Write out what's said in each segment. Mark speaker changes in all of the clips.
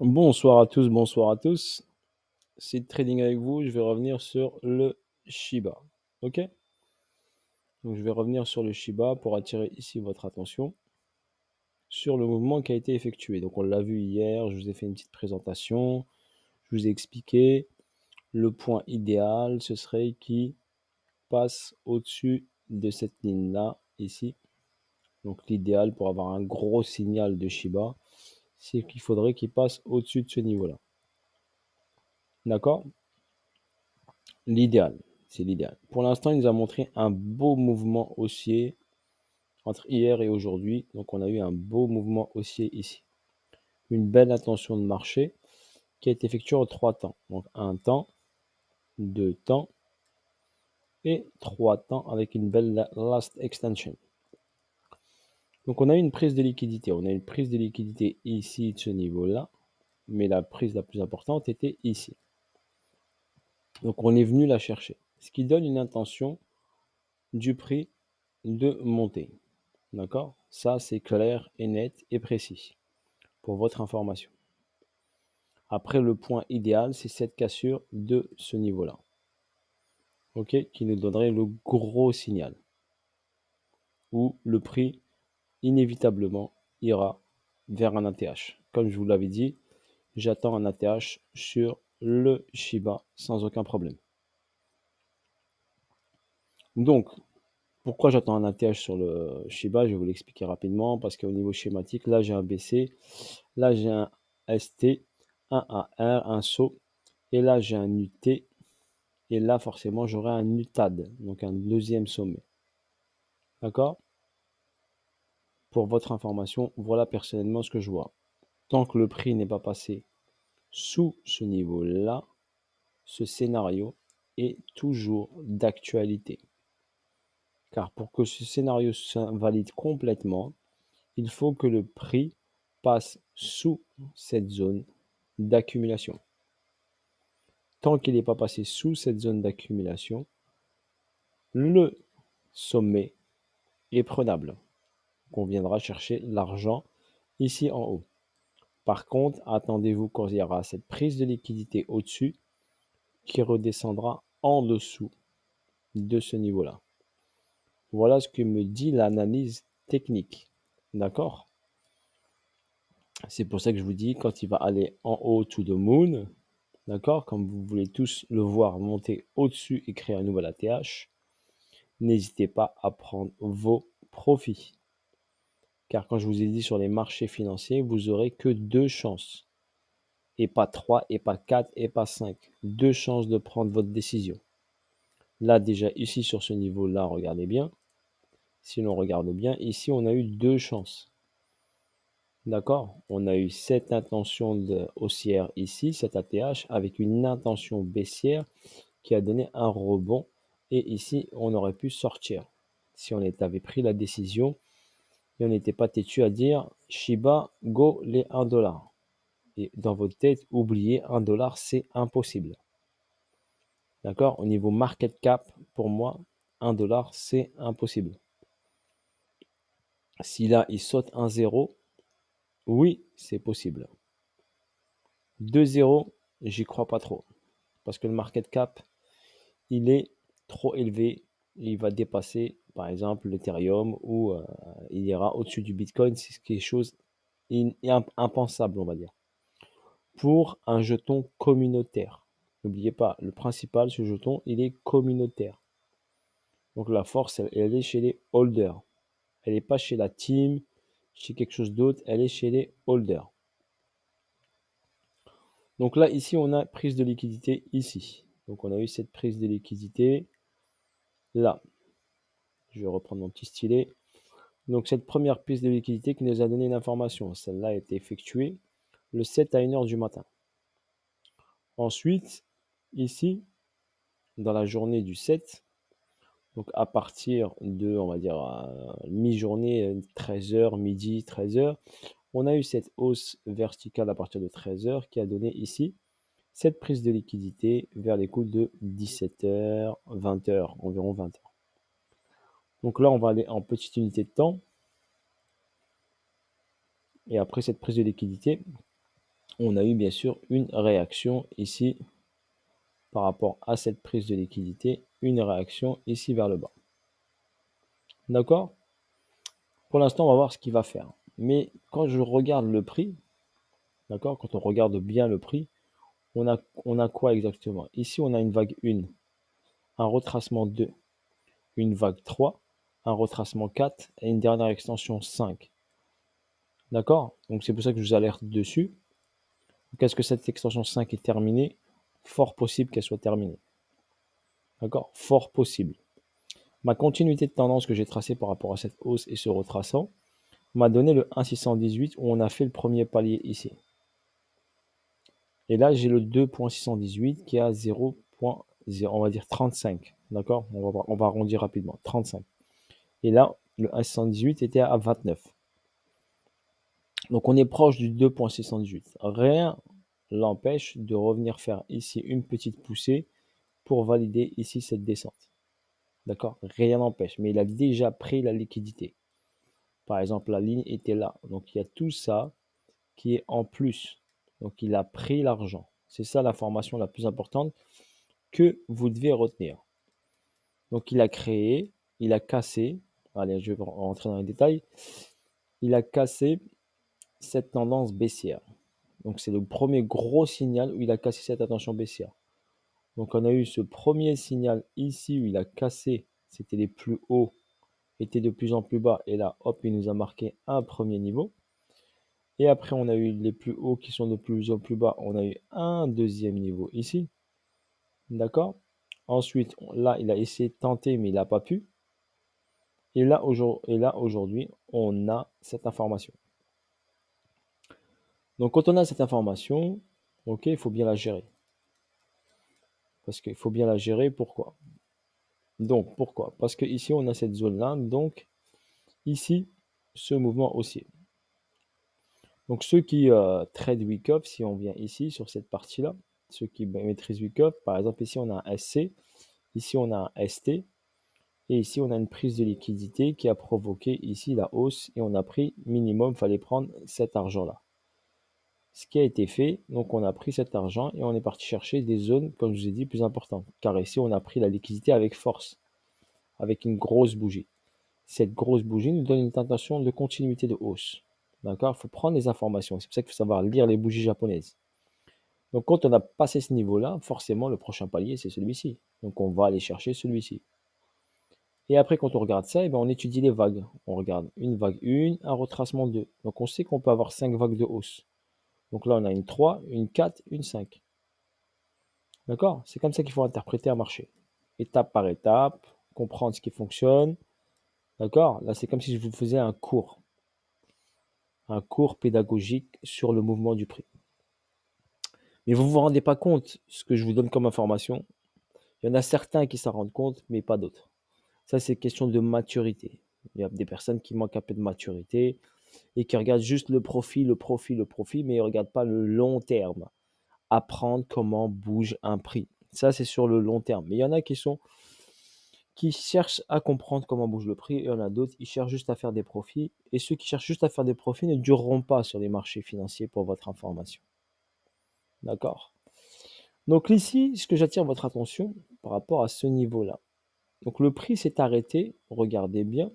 Speaker 1: Bonsoir à tous, bonsoir à tous. C'est Trading avec vous. Je vais revenir sur le Shiba. Ok? Donc je vais revenir sur le Shiba pour attirer ici votre attention sur le mouvement qui a été effectué. Donc on l'a vu hier, je vous ai fait une petite présentation, je vous ai expliqué le point idéal, ce serait qui passe au-dessus de cette ligne-là, ici. Donc l'idéal pour avoir un gros signal de Shiba, c'est qu'il faudrait qu'il passe au-dessus de ce niveau-là. D'accord? L'idéal, c'est l'idéal. Pour l'instant, il nous a montré un beau mouvement haussier entre hier et aujourd'hui. Donc, on a eu un beau mouvement haussier ici. Une belle intention de marché qui a été effectuée en 3 temps. Donc, un temps, 2 temps et 3 temps avec une belle last extension. Donc, on a eu une prise de liquidité. On a une prise de liquidité ici de ce niveau-là. Mais la prise la plus importante était ici. Donc, on est venu la chercher. Ce qui donne une intention du prix de monter. D'accord? Ça, c'est clair et net et précis pour votre information. Après, le point idéal, c'est cette cassure de ce niveau-là. OK? Qui nous donnerait le gros signal où le prix, inévitablement, ira vers un ATH. Comme je vous l'avais dit, j'attends un ATH sur le Shiba sans aucun problème. Donc, pourquoi j'attends un ATH sur le Shiba? Je vais vous l'expliquer rapidement parce qu'au niveau schématique, là j'ai un BC, là j'ai un ST, un AR, un SO, et là j'ai un UT, et là forcément j'aurai un UTAD, donc un deuxième sommet. D'accord? Pour votre information, voilà personnellement ce que je vois. Tant que le prix n'est pas passé sous ce niveau-là, ce scénario est toujours d'actualité. Car pour que ce scénario s'invalide complètement, il faut que le prix passe sous cette zone d'accumulation. Tant qu'il n'est pas passé sous cette zone d'accumulation, le sommet est prenable. On viendra chercher l'argent ici en haut. Par contre, attendez-vous quand il y aura cette prise de liquidité au-dessus qui redescendra en dessous de ce niveau-là. Voilà ce que me dit l'analyse technique. D'accord? C'est pour ça que je vous dis, quand il va aller en haut to the moon, d'accord, comme vous voulez tous le voir monter au-dessus et créer un nouvel ATH, n'hésitez pas à prendre vos profits. Car quand je vous ai dit sur les marchés financiers, vous aurez que 2 chances. Et pas 3, et pas 4, et pas 5. 2 chances de prendre votre décision. Là, déjà, ici, sur ce niveau-là, regardez bien. Si l'on regarde bien, ici, on a eu 2 chances. D'accord? On a eu cette intention de haussière ici, cette ATH, avec une intention baissière qui a donné un rebond. Et ici, on aurait pu sortir. Si on avait pris la décision, et on n'était pas têtu à dire Shiba, go les 1 dollar. Et dans votre tête, oubliez 1 dollar, c'est impossible. D'accord? Au niveau market cap, pour moi, 1 dollar, c'est impossible. Si là, il saute un 0, oui, c'est possible. 2 0, j'y crois pas trop. Parce que le market cap, il est trop élevé. Il va dépasser, par exemple, l'Ethereum ou il ira au-dessus du Bitcoin. C'est quelque chose impensable, on va dire. Pour un jeton communautaire. N'oubliez pas, le principal, ce jeton, il est communautaire. Donc la force, elle est chez les holders. Elle n'est pas chez la team, chez quelque chose d'autre, elle est chez les holders. Donc là, ici, on a prise de liquidité ici. Donc on a eu cette prise de liquidité là. Je vais reprendre mon petit stylet. Donc cette première prise de liquidité qui nous a donné une information. Celle-là a été effectuée le 7 à 1h du matin. Ensuite, ici, dans la journée du 7, donc à partir de, on va dire, mi-journée, 13h, midi, 13h, on a eu cette hausse verticale à partir de 13h qui a donné ici cette prise de liquidité vers les coups de 17h, 20h, environ 20h. Donc là, on va aller en petite unité de temps. Et après cette prise de liquidité, on a eu bien sûr une réaction ici par rapport à cette prise de liquidité, une réaction ici vers le bas. D'accord? Pour l'instant, on va voir ce qu'il va faire. Mais quand je regarde le prix, d'accord, quand on regarde bien le prix, on a quoi exactement? Ici, on a une vague 1, un retracement 2, une vague 3, un retracement 4 et une dernière extension 5. D'accord? Donc c'est pour ça que je vous alerte dessus. Est-ce que cette extension 5 est terminée? Fort possible qu'elle soit terminée. D'accord? Fort possible. Ma continuité de tendance que j'ai tracée par rapport à cette hausse et ce retraçant m'a donné le 1,618 où on a fait le premier palier ici. Et là, j'ai le 2,618 qui est à 0,0, on va dire 35. D'accord? On va arrondir rapidement. 35. Et là, le 1,618 était à 29. Donc, on est proche du 2,618. Rien l'empêche de revenir faire ici une petite poussée pour valider ici cette descente. D'accord? Rien n'empêche. Mais il a déjà pris la liquidité. Par exemple, la ligne était là. Donc, il y a tout ça qui est en plus. Donc, il a pris l'argent. C'est ça l'information la plus importante que vous devez retenir. Donc, il a créé, il a cassé. Allez, je vais rentrer dans les détails. Il a cassé cette tendance baissière. Donc, c'est le premier gros signal où il a cassé cette attention baissière. Donc, on a eu ce premier signal ici où il a cassé. C'était les plus hauts, étaient de plus en plus bas. Et là, hop, il nous a marqué un premier niveau. Et après, on a eu les plus hauts qui sont de plus en plus bas. On a eu un deuxième niveau ici. D'accord? Ensuite, là, il a essayé de tenter, mais il n'a pas pu. Et là, aujourd'hui, on a cette information. Donc, quand on a cette information, ok, il faut bien la gérer. Parce qu'il faut bien la gérer, pourquoi? Donc, pourquoi? Parce que ici, on a cette zone-là. Donc, ici, ce mouvement haussier. Donc, ceux qui trade Wyckoff, si on vient ici, sur cette partie-là, ceux qui maîtrisent Wyckoff, par exemple, ici, on a un SC, ici, on a un ST, et ici, on a une prise de liquidité qui a provoqué ici la hausse, et on a pris minimum, il fallait prendre cet argent-là. Ce qui a été fait, donc on a pris cet argent et on est parti chercher des zones, comme je vous ai dit, plus importantes. Car ici, on a pris la liquidité avec force, avec une grosse bougie. Cette grosse bougie nous donne une tentation de continuité de hausse. D'accord? Il faut prendre les informations. C'est pour ça qu'il faut savoir lire les bougies japonaises. Donc, quand on a passé ce niveau-là, forcément, le prochain palier, c'est celui-ci. Donc, on va aller chercher celui-ci. Et après, quand on regarde ça, eh bien, on étudie les vagues. On regarde une vague 1, un retracement 2. Donc, on sait qu'on peut avoir 5 vagues de hausse. Donc là, on a une 3, une 4, une 5. D'accord? C'est comme ça qu'il faut interpréter un marché. Étape par étape, comprendre ce qui fonctionne. D'accord? Là, c'est comme si je vous faisais un cours pédagogique sur le mouvement du prix. Mais vous ne vous rendez pas compte ce que je vous donne comme information. Il y en a certains qui s'en rendent compte, mais pas d'autres. Ça, c'est question de maturité. Il y a des personnes qui manquent un peu de maturité et qui regardent juste le profit, mais ils ne regardent pas le long terme. Apprendre comment bouge un prix. Ça, c'est sur le long terme. Mais il y en a qui cherchent à comprendre comment bouge le prix, et il y en a d'autres, ils cherchent juste à faire des profits. Et ceux qui cherchent juste à faire des profits ne dureront pas sur les marchés financiers pour votre information. D'accord? Donc ici, ce que j'attire votre attention par rapport à ce niveau-là. Donc le prix s'est arrêté, regardez bien,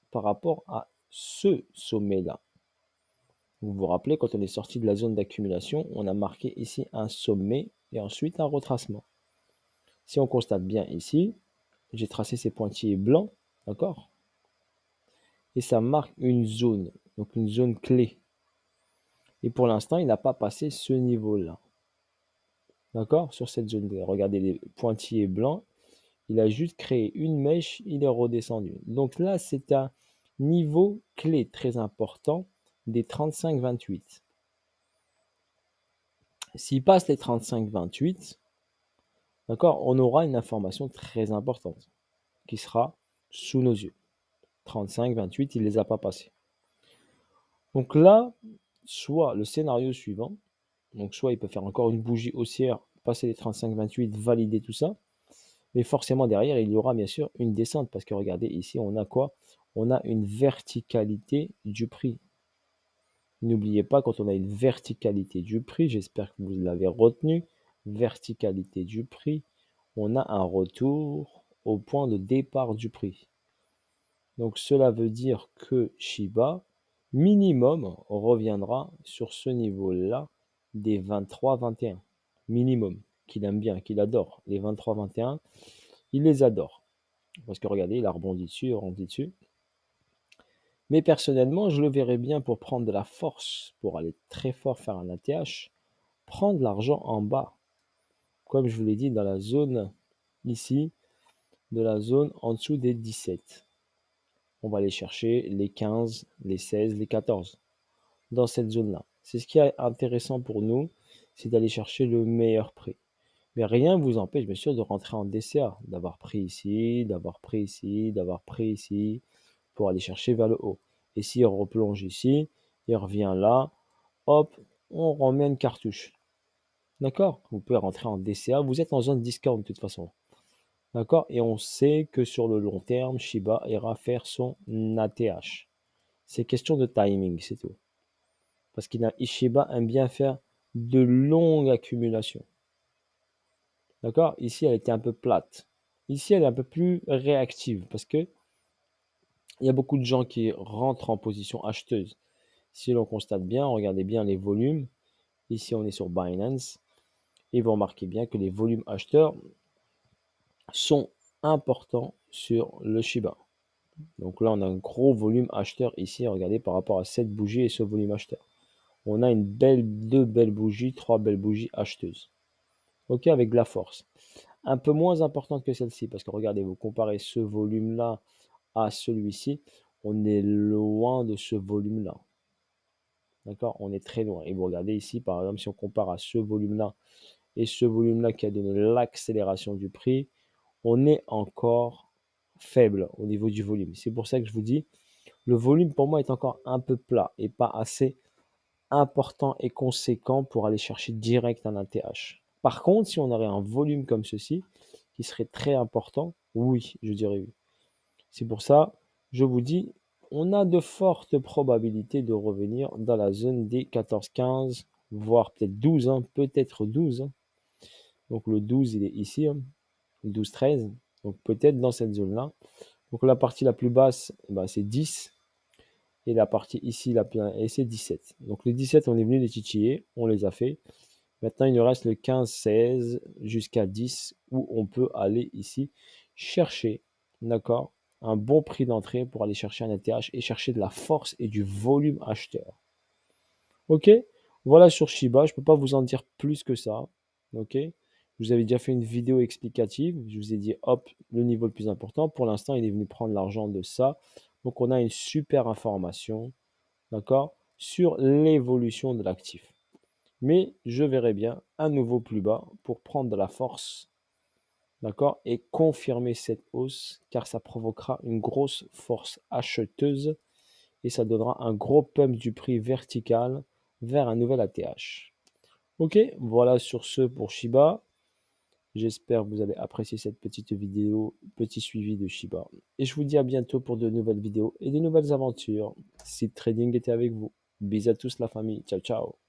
Speaker 1: par rapport à ce sommet-là. Vous vous rappelez, quand on est sorti de la zone d'accumulation, on a marqué ici un sommet et ensuite un retracement. Si on constate bien ici, j'ai tracé ces pointillés blancs, d'accord? Et ça marque une zone, donc une zone clé. Et pour l'instant, il n'a pas passé ce niveau-là. D'accord? Sur cette zone clé. Regardez les pointillés blancs. Il a juste créé une mèche, il est redescendu. Donc là, c'est un niveau clé très important des 35-28. S'il passe les 35-28, d'accord, on aura une information très importante qui sera sous nos yeux. 35-28, il ne les a pas passés. Donc là, soit le scénario suivant, donc soit il peut faire encore une bougie haussière, passer les 35-28, valider tout ça, mais forcément derrière, il y aura bien sûr une descente, parce que regardez, ici, on a quoi? On a une verticalité du prix. N'oubliez pas, quand on a une verticalité du prix, j'espère que vous l'avez retenu, verticalité du prix, on a un retour au point de départ du prix. Donc cela veut dire que Shiba, minimum, reviendra sur ce niveau-là des 23-21. Minimum, qu'il aime bien, qu'il adore. Les 23-21, il les adore. Parce que regardez, il a rebondi dessus. Mais personnellement, je le verrais bien pour prendre de la force, pour aller très fort faire un ATH, prendre l'argent en bas. Comme je vous l'ai dit, dans la zone ici, de la zone en dessous des 17. On va aller chercher les 15, les 16, les 14 dans cette zone-là. C'est ce qui est intéressant pour nous, c'est d'aller chercher le meilleur prix. Mais rien ne vous empêche, bien sûr, de rentrer en DCA, d'avoir pris ici, d'avoir pris ici, d'avoir pris ici, pour aller chercher vers le haut. Et s'il replonge ici, il revient là, hop, on remet une cartouche. D'accord? Vous pouvez rentrer en DCA, vous êtes en zone discount de toute façon. D'accord? Et on sait que sur le long terme, Shiba ira faire son ATH. C'est question de timing, c'est tout. Parce qu'il a Shiba aime bien faire de longues accumulations. D'accord? Ici, elle était un peu plate. Ici, elle est un peu plus réactive parce que il y a beaucoup de gens qui rentrent en position acheteuse. Si l'on constate bien, regardez bien les volumes. Ici, on est sur Binance. Et vous remarquez bien que les volumes acheteurs sont importants sur le Shiba. Donc là, on a un gros volume acheteur ici. Regardez par rapport à cette bougie et ce volume acheteur. On a deux belles bougies, trois belles bougies acheteuses. Ok, avec de la force. Un peu moins importante que celle-ci, parce que regardez, vous comparez ce volume-là à celui-ci, on est loin de ce volume-là. D'accord? On est très loin. Et vous regardez ici, par exemple, si on compare à ce volume-là et ce volume-là qui a donné l'accélération du prix, on est encore faible au niveau du volume. C'est pour ça que je vous dis, le volume pour moi est encore un peu plat et pas assez important et conséquent pour aller chercher direct un ATH. Par contre, si on aurait un volume comme ceci, qui serait très important, oui, je dirais oui. C'est pour ça, je vous dis, on a de fortes probabilités de revenir dans la zone des 14-15, voire peut-être 12, hein, peut-être 12. Hein. Donc le 12, il est ici, hein, 12-13, donc peut-être dans cette zone-là. Donc la partie la plus basse, bah, c'est 10. Et la partie ici, c'est 17. Donc les 17, on est venu les titiller, on les a fait. Maintenant, il nous reste le 15, 16 jusqu'à 10 où on peut aller ici chercher, d'accord, un bon prix d'entrée pour aller chercher un ATH et chercher de la force et du volume acheteur. Ok, voilà sur Shiba, je ne peux pas vous en dire plus que ça. Ok, je vous avais déjà fait une vidéo explicative, je vous ai dit hop, le niveau le plus important. Pour l'instant, il est venu prendre l'argent de ça. Donc, on a une super information, d'accord, sur l'évolution de l'actif. Mais je verrai bien un nouveau plus bas pour prendre de la force, d'accord, et confirmer cette hausse, car ça provoquera une grosse force acheteuse et ça donnera un gros pump du prix vertical vers un nouvel ATH. Ok, voilà sur ce pour Shiba. J'espère que vous avez apprécié cette petite vidéo, petit suivi de Shiba. Et je vous dis à bientôt pour de nouvelles vidéos et de nouvelles aventures. Seed Trading était avec vous. Bisous à tous la famille. Ciao, ciao.